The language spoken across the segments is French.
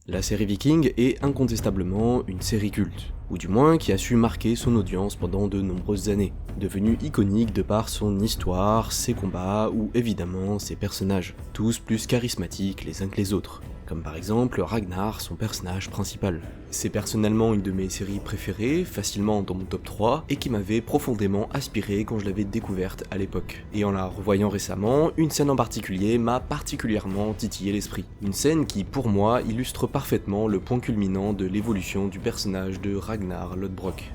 La série Viking est incontestablement une série culte, ou du moins qui a su marquer son audience pendant de nombreuses années, devenue iconique de par son histoire, ses combats ou évidemment ses personnages, tous plus charismatiques les uns que les autres, comme par exemple Ragnar, son personnage principal. C'est personnellement une de mes séries préférées, facilement dans mon top 3, et qui m'avait profondément inspiré quand je l'avais découverte à l'époque. Et en la revoyant récemment, une scène en particulier m'a particulièrement titillé l'esprit. Une scène qui, pour moi, illustre parfaitement le point culminant de l'évolution du personnage de Ragnar Lodbrok.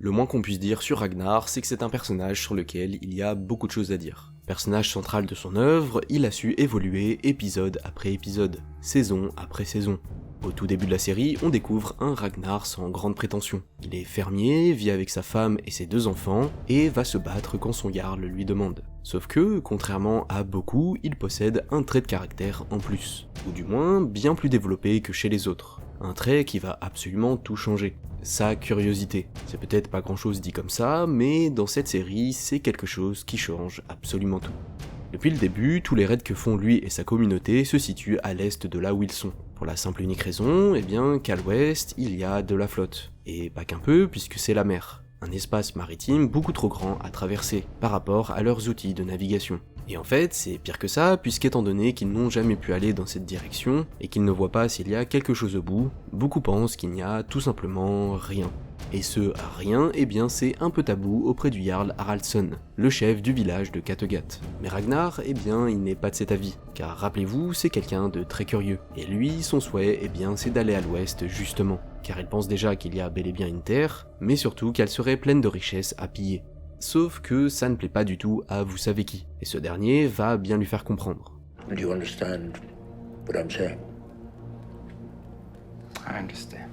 Le moins qu'on puisse dire sur Ragnar, c'est que c'est un personnage sur lequel il y a beaucoup de choses à dire. Personnage central de son œuvre, il a su évoluer épisode après épisode, saison après saison. Au tout début de la série, on découvre un Ragnar sans grande prétention. Il est fermier, vit avec sa femme et ses 2 enfants, et va se battre quand son jarl le lui demande. Sauf que, contrairement à beaucoup, il possède un trait de caractère en plus, ou du moins bien plus développé que chez les autres. Un trait qui va absolument tout changer. Sa curiosité. C'est peut-être pas grand chose dit comme ça, mais dans cette série, c'est quelque chose qui change absolument tout. Depuis le début, tous les raids que font lui et sa communauté se situent à l'est de là où ils sont. Pour la simple et unique raison, qu'à l'ouest, il y a de la flotte. Et pas qu'un peu, puisque c'est la mer. Un espace maritime beaucoup trop grand à traverser, par rapport à leurs outils de navigation. Et en fait, c'est pire que ça, puisqu'étant donné qu'ils n'ont jamais pu aller dans cette direction, et qu'ils ne voient pas s'il y a quelque chose au bout, beaucoup pensent qu'il n'y a tout simplement rien. Et ce rien, c'est un peu tabou auprès du Jarl Haraldsson, le chef du village de Kattegat. Mais Ragnar, il n'est pas de cet avis, car rappelez-vous, c'est quelqu'un de très curieux. Et lui, son souhait, c'est d'aller à l'ouest justement, car il pense déjà qu'il y a bel et bien une terre, mais surtout qu'elle serait pleine de richesses à piller. Sauf que ça ne plaît pas du tout à vous savez qui, et ce dernier va bien lui faire comprendre. Do you understand what I'm saying? I understand.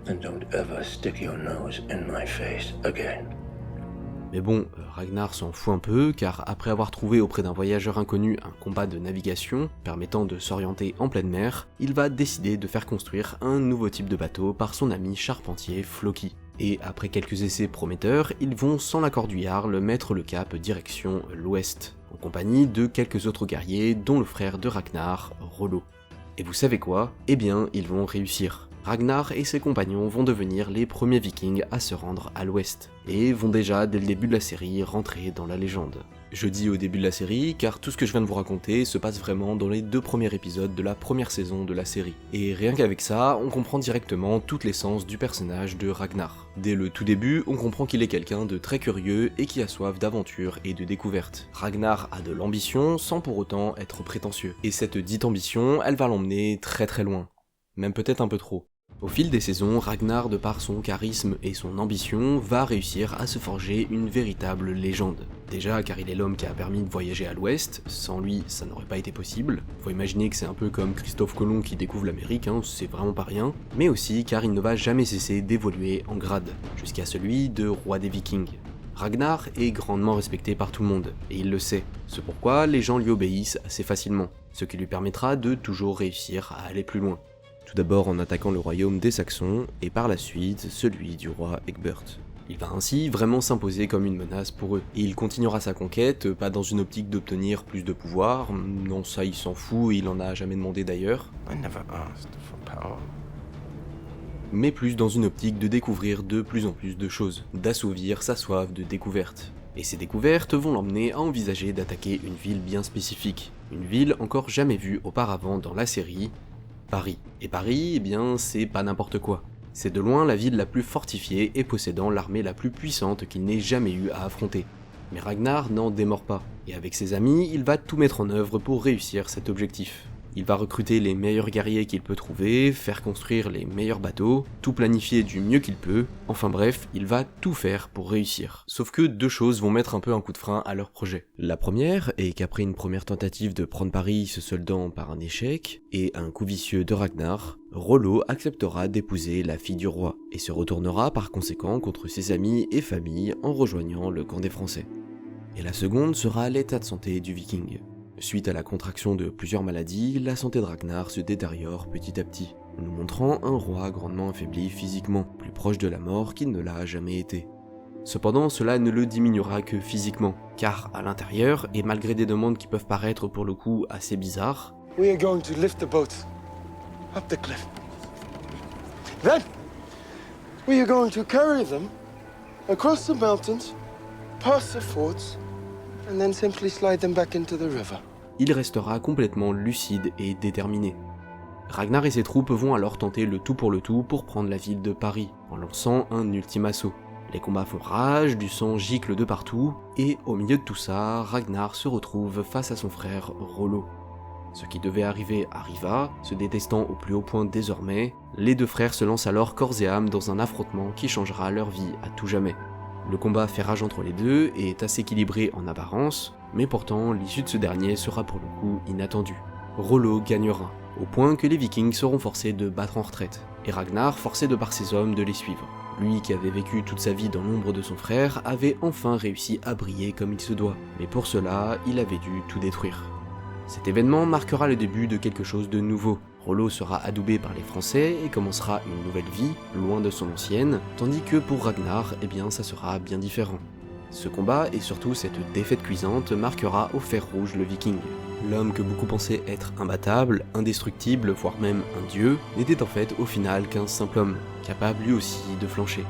And don't ever stick your nose in my face again. Mais bon, Ragnar s'en fout un peu, car après avoir trouvé auprès d'un voyageur inconnu un combat de navigation permettant de s'orienter en pleine mer, il va décider de faire construire un nouveau type de bateau par son ami charpentier Floki. Et après quelques essais prometteurs, ils vont sans l'accord du Jarl mettre le cap direction l'ouest, en compagnie de quelques autres guerriers dont le frère de Ragnar, Rollo. Et vous savez quoi ? Ils vont réussir. Ragnar et ses compagnons vont devenir les premiers vikings à se rendre à l'ouest, et vont déjà, dès le début de la série, rentrer dans la légende. Je dis au début de la série, car tout ce que je viens de vous raconter se passe vraiment dans les 2 premiers épisodes de la première saison de la série. Et rien qu'avec ça, on comprend directement toute l'essence du personnage de Ragnar. Dès le tout début, on comprend qu'il est quelqu'un de très curieux et qui a soif d'aventure et de découverte. Ragnar a de l'ambition sans pour autant être prétentieux. Et cette dite ambition, elle va l'emmener très très loin. Même peut-être un peu trop. Au fil des saisons, Ragnar, de par son charisme et son ambition, va réussir à se forger une véritable légende. Déjà car il est l'homme qui a permis de voyager à l'ouest, sans lui ça n'aurait pas été possible. Faut imaginer que c'est un peu comme Christophe Colomb qui découvre l'Amérique, c'est vraiment pas rien. Mais aussi car il ne va jamais cesser d'évoluer en grade, jusqu'à celui de roi des Vikings. Ragnar est grandement respecté par tout le monde, et il le sait. C'est pourquoi les gens lui obéissent assez facilement, ce qui lui permettra de toujours réussir à aller plus loin. Tout d'abord en attaquant le royaume des Saxons, et par la suite celui du roi Egbert. Il va ainsi vraiment s'imposer comme une menace pour eux, et il continuera sa conquête, pas dans une optique d'obtenir plus de pouvoir, non ça il s'en fout et il en a jamais demandé d'ailleurs, I never asked for power. mais plus dans une optique de découvrir de plus en plus de choses, d'assouvir sa soif de découverte. Et ces découvertes vont l'emmener à envisager d'attaquer une ville bien spécifique, une ville encore jamais vue auparavant dans la série, Paris. Et Paris, c'est pas n'importe quoi. C'est de loin la ville la plus fortifiée et possédant l'armée la plus puissante qu'il n'ait jamais eu à affronter. Mais Ragnar n'en démord pas, et avec ses amis, il va tout mettre en œuvre pour réussir cet objectif. Il va recruter les meilleurs guerriers qu'il peut trouver, faire construire les meilleurs bateaux, tout planifier du mieux qu'il peut, enfin bref, il va tout faire pour réussir. Sauf que 2 choses vont mettre un peu un coup de frein à leur projet. La première est qu'après une première tentative de prendre Paris se soldant par un échec, et un coup vicieux de Ragnar, Rollo acceptera d'épouser la fille du roi, et se retournera par conséquent contre ses amis et familles en rejoignant le camp des Français. Et la seconde sera l'état de santé du viking. Suite à la contraction de plusieurs maladies, la santé de Ragnar se détériore petit à petit. nous montrant un roi grandement affaibli physiquement, plus proche de la mort qu'il ne l'a jamais été. Cependant, cela ne le diminuera que physiquement, car à l'intérieur, et malgré des demandes qui peuvent paraître pour le coup assez bizarres, We are going to lift the boats up the cliff. Then, we are going to carry them across the mountains, past the forts, and then simply slide them back into the river. il restera complètement lucide et déterminé. Ragnar et ses troupes vont alors tenter le tout pour prendre la ville de Paris, en lançant un ultime assaut. Les combats font rage, du sang gicle de partout, et au milieu de tout ça, Ragnar se retrouve face à son frère Rollo. Ce qui devait arriver arriva, se détestant au plus haut point désormais, les deux frères se lancent alors corps et âme dans un affrontement qui changera leur vie à tout jamais. Le combat fait rage entre les deux et est assez équilibré en apparence, mais pourtant l'issue de ce dernier sera pour le coup inattendue. Rollo gagnera, au point que les Vikings seront forcés de battre en retraite, et Ragnar forcé de par ses hommes de les suivre. Lui qui avait vécu toute sa vie dans l'ombre de son frère avait enfin réussi à briller comme il se doit, mais pour cela, il avait dû tout détruire. Cet événement marquera le début de quelque chose de nouveau. Rollo sera adoubé par les Français et commencera une nouvelle vie, loin de son ancienne, tandis que pour Ragnar, eh bien ça sera bien différent. Ce combat et surtout cette défaite cuisante marquera au fer rouge le Viking. L'homme que beaucoup pensaient être imbattable, indestructible, voire même un dieu, n'était en fait au final qu'un simple homme, capable lui aussi de flancher.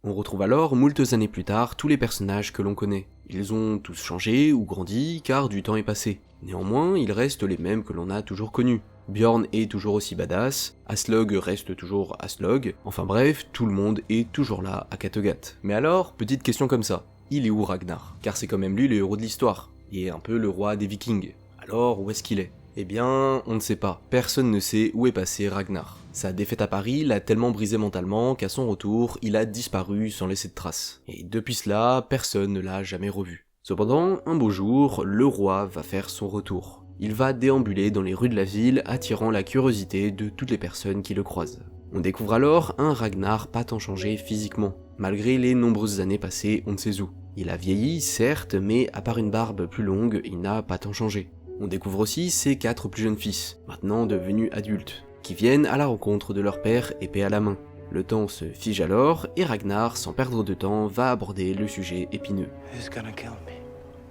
On retrouve alors, moultes années plus tard, tous les personnages que l'on connaît. Ils ont tous changé ou grandi, car du temps est passé. Néanmoins, ils restent les mêmes que l'on a toujours connus. Bjorn est toujours aussi badass, Aslog reste toujours Aslog, enfin bref, tout le monde est toujours là à Kattegat. Mais alors, petite question comme ça, il est où Ragnar? Car c'est quand même lui le héros de l'histoire, et un peu le roi des Vikings. Alors, où est-ce qu'il est? Eh bien, on ne sait pas. Personne ne sait où est passé Ragnar. Sa défaite à Paris l'a tellement brisé mentalement qu'à son retour, il a disparu sans laisser de traces. Et depuis cela, personne ne l'a jamais revu. Cependant, un beau jour, le roi va faire son retour. Il va déambuler dans les rues de la ville, attirant la curiosité de toutes les personnes qui le croisent. On découvre alors un Ragnar pas tant changé physiquement, malgré les nombreuses années passées on ne sait où. Il a vieilli, certes, mais à part une barbe plus longue, il n'a pas tant changé. On découvre aussi ses 4 plus jeunes fils, maintenant devenus adultes, qui viennent à la rencontre de leur père épée à la main. Le temps se fige alors, et Ragnar, sans perdre de temps, va aborder le sujet épineux. Who's gonna kill me?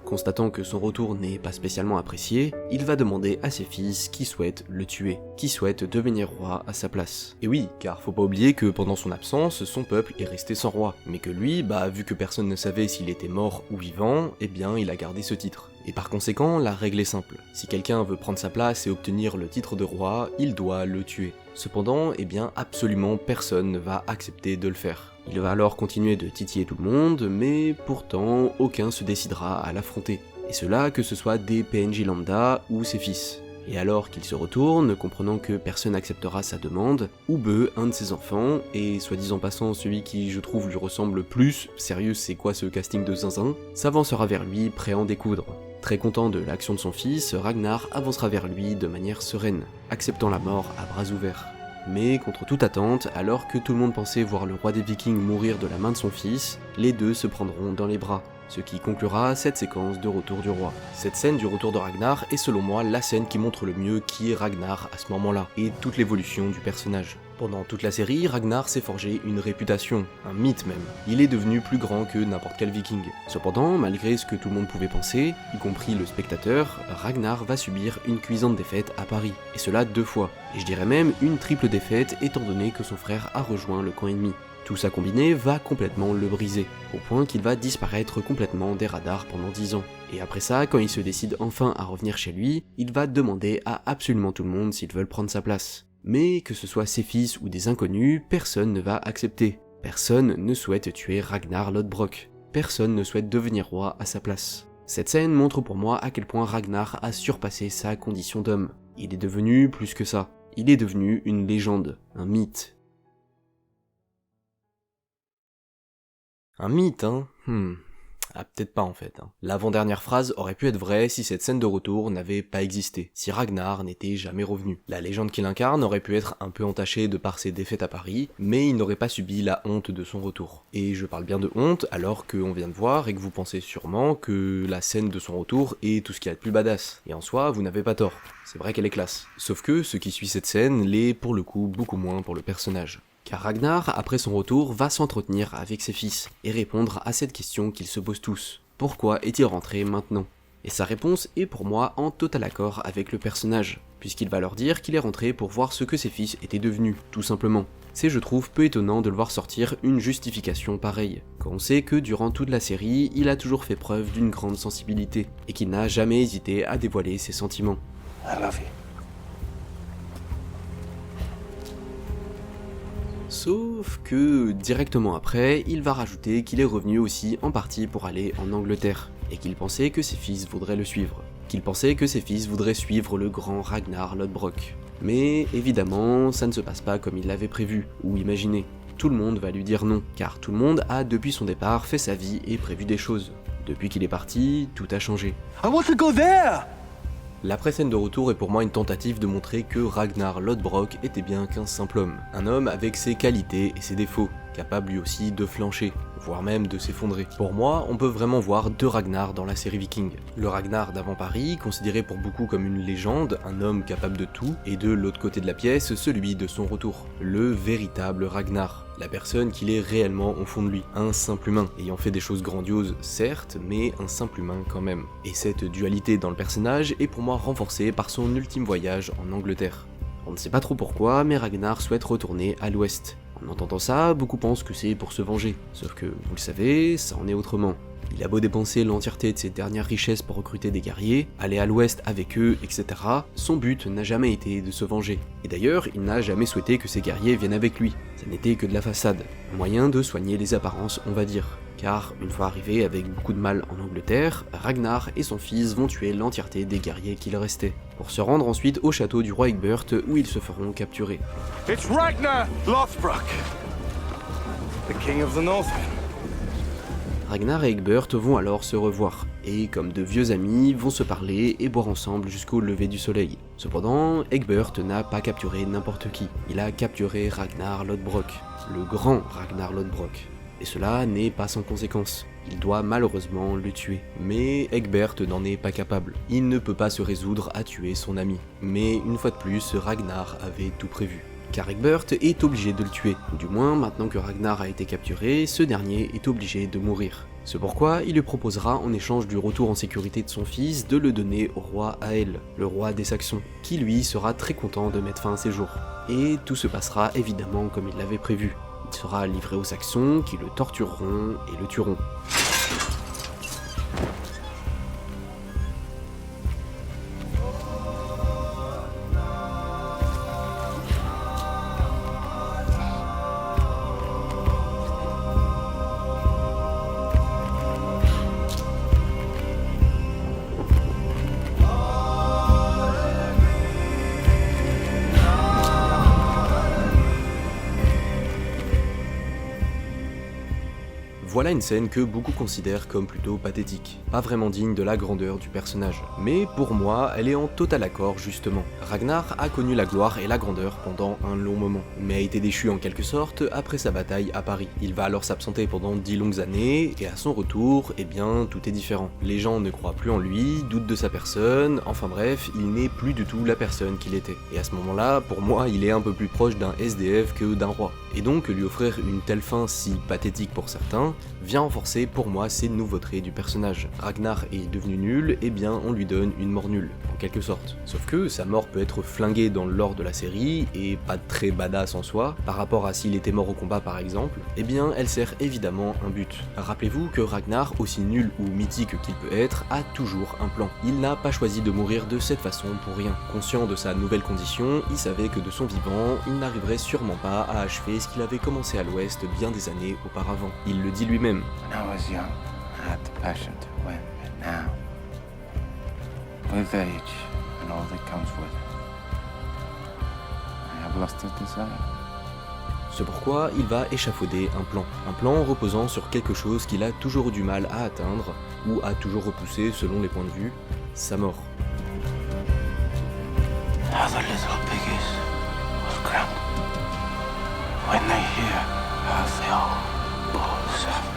Constatant que son retour n'est pas spécialement apprécié, il va demander à ses fils qui souhaitent le tuer, qui souhaitent devenir roi à sa place. Et oui, car faut pas oublier que pendant son absence, son peuple est resté sans roi, mais que lui, vu que personne ne savait s'il était mort ou vivant, eh bien il a gardé ce titre. Et par conséquent, la règle est simple. Si quelqu'un veut prendre sa place et obtenir le titre de roi, il doit le tuer. Cependant, eh bien absolument personne ne va accepter de le faire. Il va alors continuer de titiller tout le monde, mais pourtant aucun se décidera à l'affronter. Et cela que ce soit des PNJ lambda ou ses fils. Et alors qu'il se retourne, comprenant que personne n'acceptera sa demande, Ube, un de ses enfants, et soi-disant passant celui qui je trouve lui ressemble le plus, sérieux c'est quoi ce casting de zinzin, s'avancera vers lui prêt à en découdre. Très content de l'action de son fils, Ragnar avancera vers lui de manière sereine, acceptant la mort à bras ouverts. Mais contre toute attente, alors que tout le monde pensait voir le roi des Vikings mourir de la main de son fils, les deux se prendront dans les bras, ce qui conclura cette séquence de retour du roi. Cette scène du retour de Ragnar est selon moi la scène qui montre le mieux qui est Ragnar à ce moment-là, et toute l'évolution du personnage. Pendant toute la série, Ragnar s'est forgé une réputation, un mythe même. Il est devenu plus grand que n'importe quel viking. Cependant, malgré ce que tout le monde pouvait penser, y compris le spectateur, Ragnar va subir une cuisante défaite à Paris, et cela 2 fois. Et je dirais même une triple défaite étant donné que son frère a rejoint le camp ennemi. Tout ça combiné va complètement le briser, au point qu'il va disparaître complètement des radars pendant 10 ans. Et après ça, quand il se décide enfin à revenir chez lui, il va demander à absolument tout le monde s'ils veulent prendre sa place. Mais que ce soit ses fils ou des inconnus, personne ne va accepter. Personne ne souhaite tuer Ragnar Lodbrok. Personne ne souhaite devenir roi à sa place. Cette scène montre pour moi à quel point Ragnar a surpassé sa condition d'homme. Il est devenu plus que ça. Il est devenu une légende, un mythe. Un mythe, hein Ah, peut-être pas en fait. L'avant-dernière phrase aurait pu être vraie si cette scène de retour n'avait pas existé, si Ragnar n'était jamais revenu. La légende qu'il incarne aurait pu être un peu entachée de par ses défaites à Paris, mais il n'aurait pas subi la honte de son retour. Et je parle bien de honte alors qu'on vient de voir et que vous pensez sûrement que la scène de son retour est tout ce qu'il y a de plus badass. Et en soi, vous n'avez pas tort. C'est vrai qu'elle est classe. Sauf que ce qui suit cette scène l'est pour le coup beaucoup moins pour le personnage. Car Ragnar, après son retour, va s'entretenir avec ses fils et répondre à cette question qu'ils se posent tous. Pourquoi est-il rentré maintenant ? Et sa réponse est pour moi en total accord avec le personnage, puisqu'il va leur dire qu'il est rentré pour voir ce que ses fils étaient devenus, tout simplement. C'est, je trouve, peu étonnant de le voir sortir une justification pareille, quand on sait que durant toute la série, il a toujours fait preuve d'une grande sensibilité, et qu'il n'a jamais hésité à dévoiler ses sentiments. I love you. Sauf que, directement après, il va rajouter qu'il est revenu aussi en partie pour aller en Angleterre, et qu'il pensait que ses fils voudraient le suivre. Qu'il pensait que ses fils voudraient suivre le grand Ragnar Lodbrok. Mais évidemment, ça ne se passe pas comme il l'avait prévu, ou imaginé. Tout le monde va lui dire non, car tout le monde a depuis son départ fait sa vie et prévu des choses. Depuis qu'il est parti, tout a changé. I want to go there! L'après-scène de retour est pour moi une tentative de montrer que Ragnar Lodbrok était bien qu'un simple homme. Un homme avec ses qualités et ses défauts, capable lui aussi de flancher, voire même de s'effondrer. Pour moi, on peut vraiment voir deux Ragnar dans la série Viking. Le Ragnar d'avant Paris, considéré pour beaucoup comme une légende, un homme capable de tout, et de l'autre côté de la pièce, celui de son retour. Le véritable Ragnar. La personne qu'il est réellement au fond de lui. Un simple humain, ayant fait des choses grandioses, certes, mais un simple humain quand même. Et cette dualité dans le personnage est pour moi renforcée par son ultime voyage en Angleterre. On ne sait pas trop pourquoi, mais Ragnar souhaite retourner à l'ouest. En entendant ça, beaucoup pensent que c'est pour se venger. Sauf que, vous le savez, ça en est autrement. Il a beau dépenser l'entièreté de ses dernières richesses pour recruter des guerriers, aller à l'ouest avec eux, etc., son but n'a jamais été de se venger. Et d'ailleurs, il n'a jamais souhaité que ses guerriers viennent avec lui. Ça n'était que de la façade. Un moyen de soigner les apparences, on va dire. Car, une fois arrivé avec beaucoup de mal en Angleterre, Ragnar et son fils vont tuer l'entièreté des guerriers qu'il restait, pour se rendre ensuite au château du roi Egbert où ils se feront capturer. It's Ragnar Lothbrok, the king of the Northmen. Ragnar et Egbert vont alors se revoir, et comme de vieux amis, vont se parler et boire ensemble jusqu'au lever du soleil. Cependant, Egbert n'a pas capturé n'importe qui, il a capturé Ragnar Lodbrok, le grand Ragnar Lodbrok. Et cela n'est pas sans conséquence. Il doit malheureusement le tuer. Mais Egbert n'en est pas capable. Il ne peut pas se résoudre à tuer son ami. Mais une fois de plus, Ragnar avait tout prévu. Car Egbert est obligé de le tuer. Du moins, maintenant que Ragnar a été capturé, ce dernier est obligé de mourir. C'est pourquoi il lui proposera en échange du retour en sécurité de son fils de le donner au roi Ael, le roi des Saxons, qui lui sera très content de mettre fin à ses jours. Et tout se passera évidemment comme il l'avait prévu. Il sera livré aux Saxons qui le tortureront et le tueront. Voilà une scène que beaucoup considèrent comme plutôt pathétique, pas vraiment digne de la grandeur du personnage. Mais pour moi, elle est en total accord justement. Ragnar a connu la gloire et la grandeur pendant un long moment, mais a été déchu en quelque sorte après sa bataille à Paris. Il va alors s'absenter pendant 10 longues années, et à son retour, eh bien, tout est différent. Les gens ne croient plus en lui, doutent de sa personne, enfin bref, il n'est plus du tout la personne qu'il était. Et à ce moment-là, pour moi, il est un peu plus proche d'un SDF que d'un roi. Et donc, lui offrir une telle fin si pathétique pour certains, vient renforcer pour moi ces nouveaux traits du personnage. Ragnar est devenu nul, et bien on lui donne une mort nulle, en quelque sorte. Sauf que sa mort peut être flinguée dans le lore de la série, et pas très badass en soi, par rapport à s'il était mort au combat par exemple, et bien elle sert évidemment un but. Rappelez-vous que Ragnar, aussi nul ou mythique qu'il peut être, a toujours un plan. Il n'a pas choisi de mourir de cette façon pour rien. Conscient de sa nouvelle condition, il savait que de son vivant, il n'arriverait sûrement pas à achever ce qu'il avait commencé à l'ouest bien des années auparavant. Il le dit lui-même. When I was young, I had the passion to win, and now, with age and all that comes with it, I have lost the desire. C'est pourquoi il va échafauder un plan reposant sur quelque chose qu'il a toujours eu du mal à atteindre, ou a toujours repoussé selon les points de vue, sa mort. How the little piggies will grumble when they hear how the old bull suffered.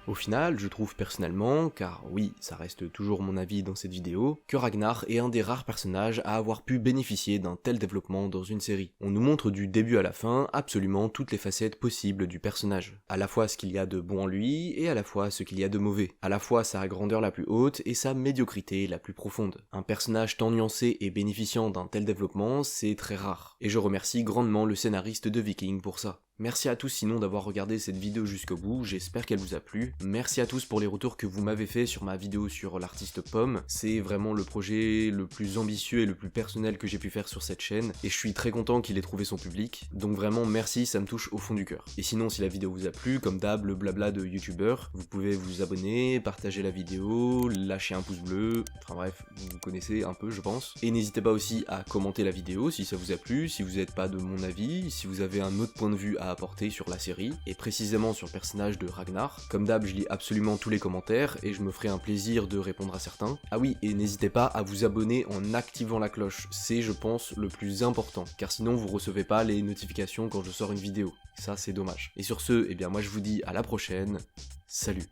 Au final, je trouve personnellement, car oui, ça reste toujours mon avis dans cette vidéo, que Ragnar est un des rares personnages à avoir pu bénéficier d'un tel développement dans une série. On nous montre du début à la fin absolument toutes les facettes possibles du personnage. À la fois ce qu'il y a de bon en lui, et à la fois ce qu'il y a de mauvais. À la fois sa grandeur la plus haute et sa médiocrité la plus profonde. Un personnage tant nuancé et bénéficiant d'un tel développement, c'est très rare. Et je remercie grandement le scénariste de Viking pour ça. Merci à tous sinon d'avoir regardé cette vidéo jusqu'au bout, j'espère qu'elle vous a plu. Merci à tous pour les retours que vous m'avez fait sur ma vidéo sur l'artiste Pomme. C'est vraiment le projet le plus ambitieux et le plus personnel que j'ai pu faire sur cette chaîne, et je suis très content qu'il ait trouvé son public. Donc vraiment merci, ça me touche au fond du cœur. Et sinon si la vidéo vous a plu, comme d'hab le blabla de youtubeur, vous pouvez vous abonner, partager la vidéo, lâcher un pouce bleu, enfin bref, vous connaissez un peu je pense. Et n'hésitez pas aussi à commenter la vidéo si ça vous a plu, si vous n'êtes pas de mon avis, si vous avez un autre point de vue à apporter sur la série, et précisément sur le personnage de Ragnar. Comme d'hab, je lis absolument tous les commentaires, et je me ferai un plaisir de répondre à certains. Ah oui, et n'hésitez pas à vous abonner en activant la cloche, c'est je pense le plus important, car sinon vous recevez pas les notifications quand je sors une vidéo. Ça c'est dommage. Et sur ce, eh bien moi je vous dis à la prochaine, salut.